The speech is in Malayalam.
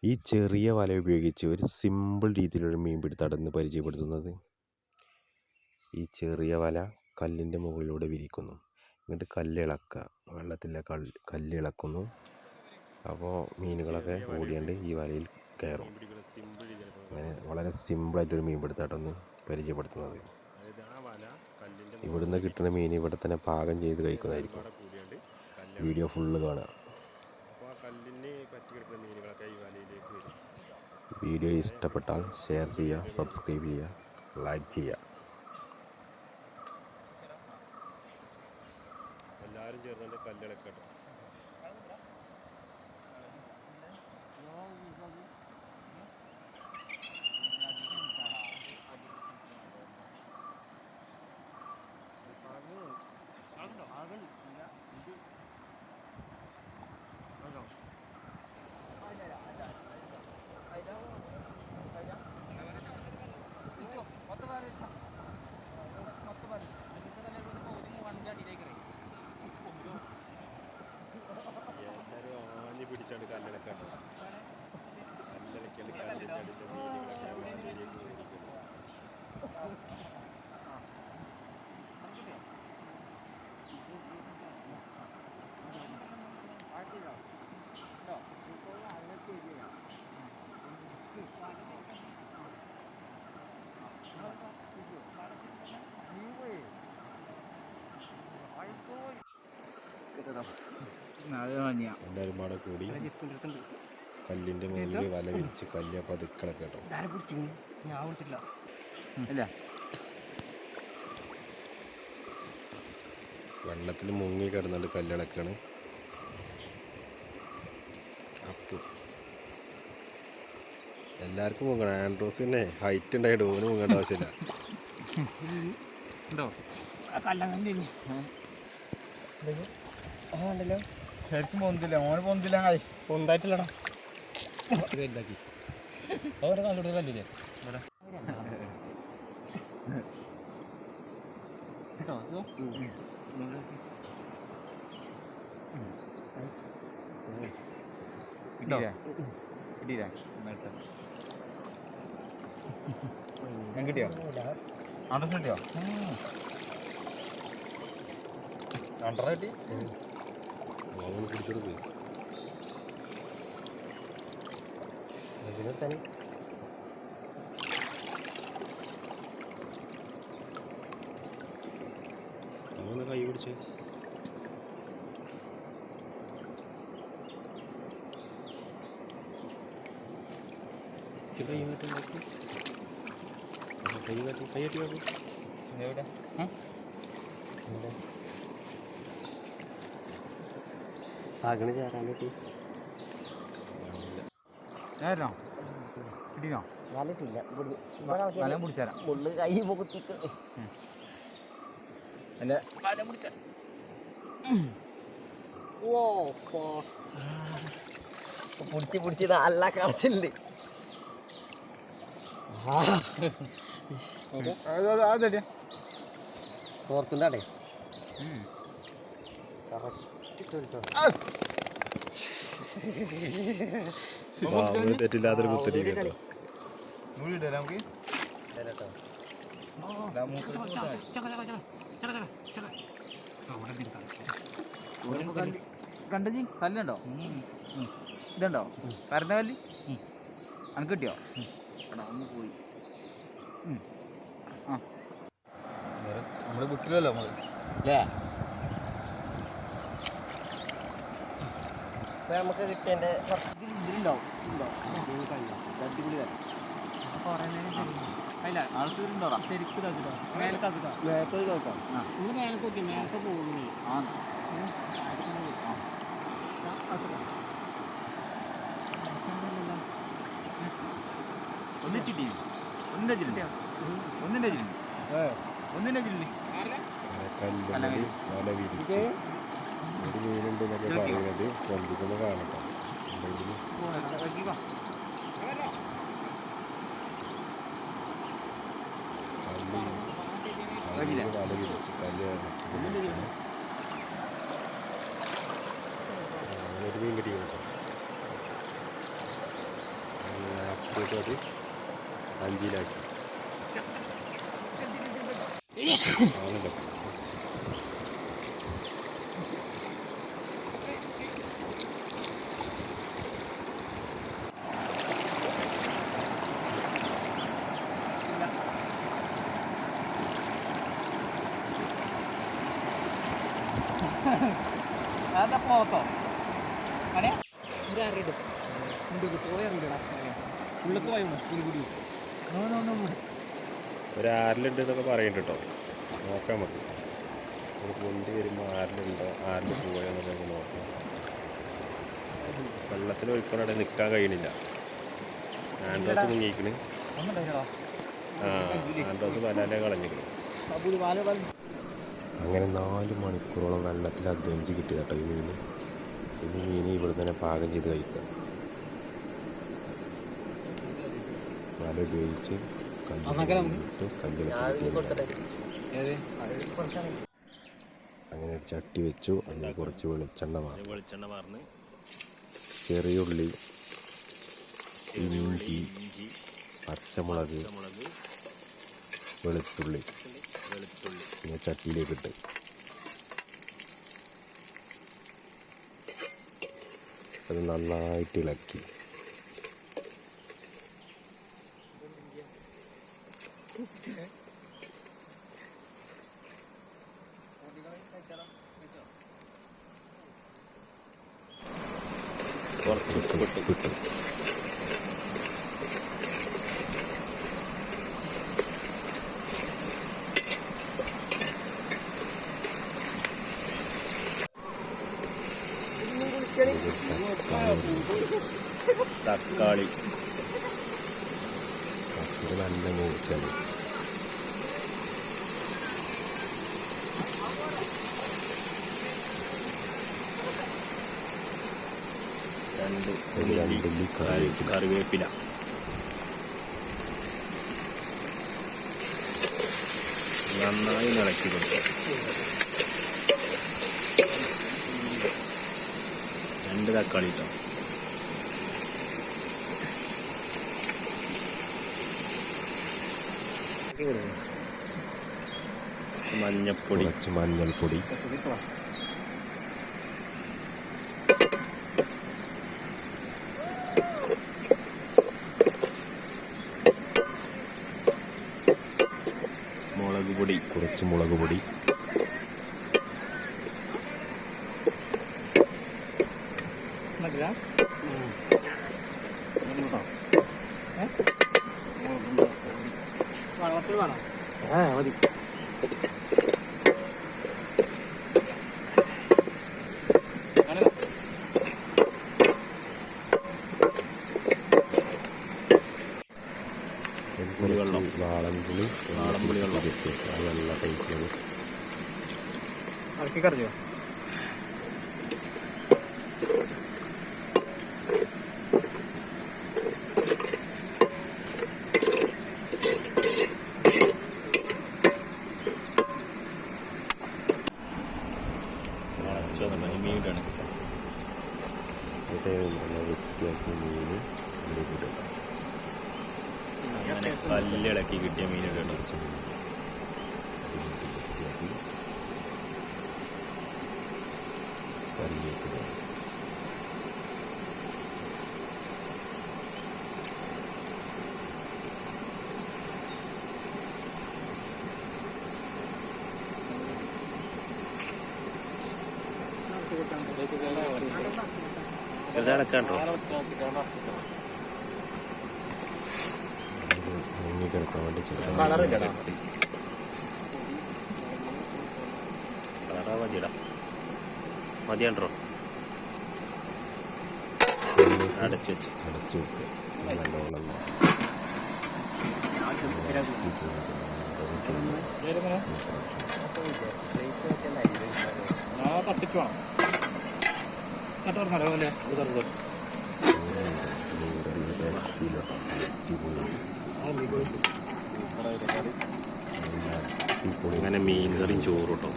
ഈ ചെറിയ വല ഉപയോഗിച്ച് ഒരു സിമ്പിൾ രീതിയിലൊരു മീൻപിടുത്തം പരിചയപ്പെടുത്തുന്നത്. ഈ ചെറിയ വല കല്ലിൻ്റെ മുകളിലൂടെ വിരിക്കുന്നു, എന്നിട്ട് കല്ലിളക്കുക, വെള്ളത്തിലെ കല്ലിളക്കുന്നു. അപ്പോൾ മീനുകളൊക്കെ ഓടിയാണ്ട് ഈ വലയിൽ കയറും. അങ്ങനെ വളരെ സിമ്പിളായിട്ടൊരു മീൻപിടുത്തം പരിചയപ്പെടുത്തുന്നത്. ഇവിടുന്ന് കിട്ടുന്ന മീൻ ഇവിടെ തന്നെ പാകം ചെയ്ത് കഴിക്കുന്നതായിരിക്കും. വീഡിയോ ഫുള്ള് കാണുക. വീഡിയോ ഇഷ്ടപ്പെട്ടാൽ ഷെയർ ചെയ്യുക, സബ്സ്ക്രൈബ് ചെയ്യുക, ലൈക്ക് ചെയ്യുക. എല്ലാവരും ചേർന്നുകൊണ്ട് കല്ലിളക്കട്ടെ. പിടിച്ചാണ് കല്ലിളക്കാട്ടോ. കല്ലിളക്കൽ കല്ലിൻ്റെ അടിയിൽ മീനുകളൊക്കെ വലയിലേക്ക് വീണിരിക്കുന്നു. എല്ലാവരും പാടെ കൂടി കല്ലിൻ്റെ മുകളിൽ വല വിരിച്ച് കല്ല് പതുക്കളൊക്കെ കേട്ടോ. വെള്ളത്തിൽ മുങ്ങി കിടന്നുകൊണ്ട് കല്ലിളക്കാണ്. അപ്പോൾ എല്ലാവർക്കും മുങ്ങണം. ആൻഡ്രോസ് പിന്നെ ഹൈറ്റ് ഉണ്ടായിട്ട് ഓന് മുങ്ങേണ്ട ആവശ്യമില്ല. ശരിക്കും പൊന്തില്ല, ഓന് പൊന്തില്ല, പൊന്തായിട്ടില്ലടാ. ഇതാക്കി ഓരോ കാലോട്ട് കല്ലില്ലേ ഞാൻ കിട്ടിയോ? അണ്ടർസ് കിട്ടിയോ? അണ്ടർ കിട്ടി. പിടിച്ചോട് പോയി. അങ്ങനെ കൈ പിടിച്ച് കൈ മാറ്റി കൈയ്യട്ടി നോക്കൂ. എവിടെ ആകണ ചേരാൻ പറ്റി കിട്ടിയോ? വലട്ടില്ല വല പിടിച്ചാരാ. മുള്ളു കൈ മുഖത്തിക്ക് അല്ല വല പിടിച്ച പിടിച്ച് നല്ല കളച്ചിട്ടുണ്ട്. തോർത്തിൻ്റെ അടേ തെറ്റില്ലാത്തൊരു കുത്തിരിക്കട്ടോ. കണ്ടജി കല്ലുണ്ടോ? ഇതുണ്ടോ പരന്ന കല്ല്? അനക്ക് കിട്ടിയോ? എടാ ഒന്ന് പോയി. ആ നമ്മള് വിട്ടില്ലല്ലോ നമ്മള് അല്ലേ? നമുക്ക് കിട്ടിയതിൻ്റെ ഇതിലുണ്ടാവും. അടിപൊളി അല്ല ആൾക്കാരുണ്ടോടാ ശരിക്കും മേലൊക്കെ കേൾക്കാം. മേലൊക്കെ പോകുന്നു. ഒന്നിച്ചിട്ടി ഒന്നിൻ്റെ ജില്ല വല വിരിച്ച് ഒരു മീനുണ്ടെന്നൊക്കെ പറയുന്നത് കൊണ്ടിരിക്കുന്ന കാണട്ടോ. വല വിരിച്ച് കല്ല് ഒരു മീൻ കിട്ടി കേട്ടോ. എന്നിട്ട് അത് 5-ലാക്കി. ആണല്ലോ. അതാ പോത്തോ അടേ ഒരറിയിടും ഉണ്ട് പോയറിയിടാ ഉള്ളിൽ പോയോ കൂടി ഒരു 6-ലുണ്ട് എന്നൊക്കെ പറയുന്നുണ്ട് കേട്ടോ. നോക്കാം നമുക്ക്. നമുക്ക് വണ്ടി വരുമ്പോൾ 6-ലുണ്ടോ 6-ല് പോയോ എന്നൊക്കെ നോക്കാം. വെള്ളത്തിൽ ഒഴിക്കണവിടെ നിൽക്കാൻ കഴിയണില്ല. ആൻഡ്രോസ് മുങ്ങിക്കണ്. ആൻഡ്രോസ് വലാലെ കളഞ്ഞിരിക്കണം. അങ്ങനെ 4 മണിക്കൂറോളം വെള്ളത്തിൽ അധ്വാനിച്ച് കിട്ടിയ കേട്ടോ ഈ മീൻ. ഈ മീൻ ഇവിടെ തന്നെ പാകം ചെയ്ത് കഴിക്കുക. വല ഉപയോഗിച്ച് അങ്ങനെ ഒരു ചട്ടി വെച്ചു. അതിൽ കുറച്ച് വെളിച്ചെണ്ണ വാർന്ന് ചെറിയ ഉള്ളി, ഇഞ്ചി, പച്ചമുളക്, വെളുത്തുള്ളി പിന്നെ ചട്ടിയിലേക്ക് ഇട്ട് അത് നന്നായിട്ട് ഇളക്കി. കിട്ടും. തക്കാളി നല്ല മൂർച്ചയാണ്. രണ്ടുള്ളി കറിവേപ്പില, നന്നായി ഇളക്കി കൊടുക്കുക. 2 തക്കാളി ഇട്ടോ. മഞ്ഞപ്പൊടി, മഞ്ഞൾപ്പൊടി, മുളക് പൊടി, കുറച്ച് മുളക് പൊടി, വെള്ളത്തിൽ വേണം മതി. വാളംപുളി വെള്ളം വെള്ള കഴിക്കുന്നത് ഇറക്കി കറിയോ. മീനാണ് വൃത്തിയാക്കി മീൻ ഇതിലേക്ക് അങ്ങനെ കല്ലിളക്കി കിട്ടിയ മീനൊക്കെ ഉണ്ട്. വൃത്തിയാക്കി കല്ലിലേക്ക് ചെറുതാടക്കാണ്ടോ മുങ്ങി കിടക്കാൻ വേണ്ടി കളറാ മതിയിടാ മതിയാണ്ടോ. അടച്ചു വെക്കുക നല്ലോണം തട്ടിച്ചു വേണം തട്ടുറന്നല്ലോ അല്ലേ. അങ്ങനെ മീൻ കറിയും ചോറും കേട്ടോ.